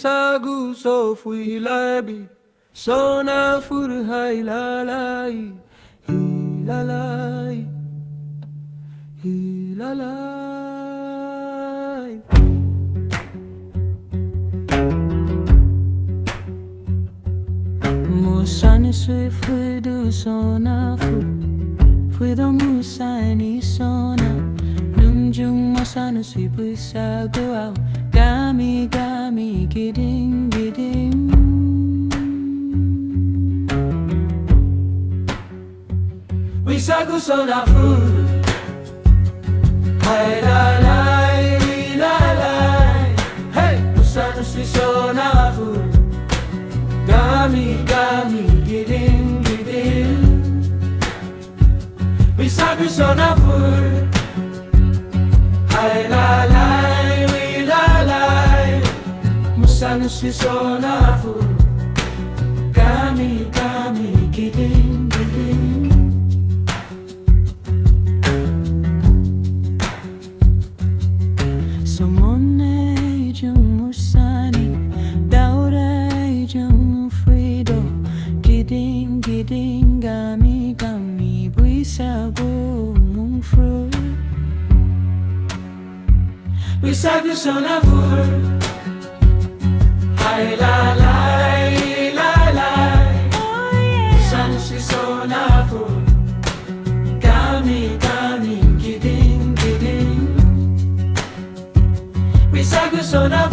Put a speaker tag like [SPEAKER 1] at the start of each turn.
[SPEAKER 1] Bwisagu so fui labi SONAFUR hai lalai hilalai hilalai. Musani sui fui du SONAFUR fui do musani sona nunjung masana sui Bwisagu au gami gami giding giding. Bwisagu SONAFUR hai lalai lalai hey musana sui SONAFUR gami gami giding giding. Bwisagu SONAFUR hai lalai lalai musana sui SONAFUR gami gami giding giding. Somone jung musani daure jung frido giding giding gami gami Bwisagu mung fruit. Bwisagu SONAFUR hai lalai lalai musana sui SONAFUR gami gami giding giding. Bwisagu SONAFUR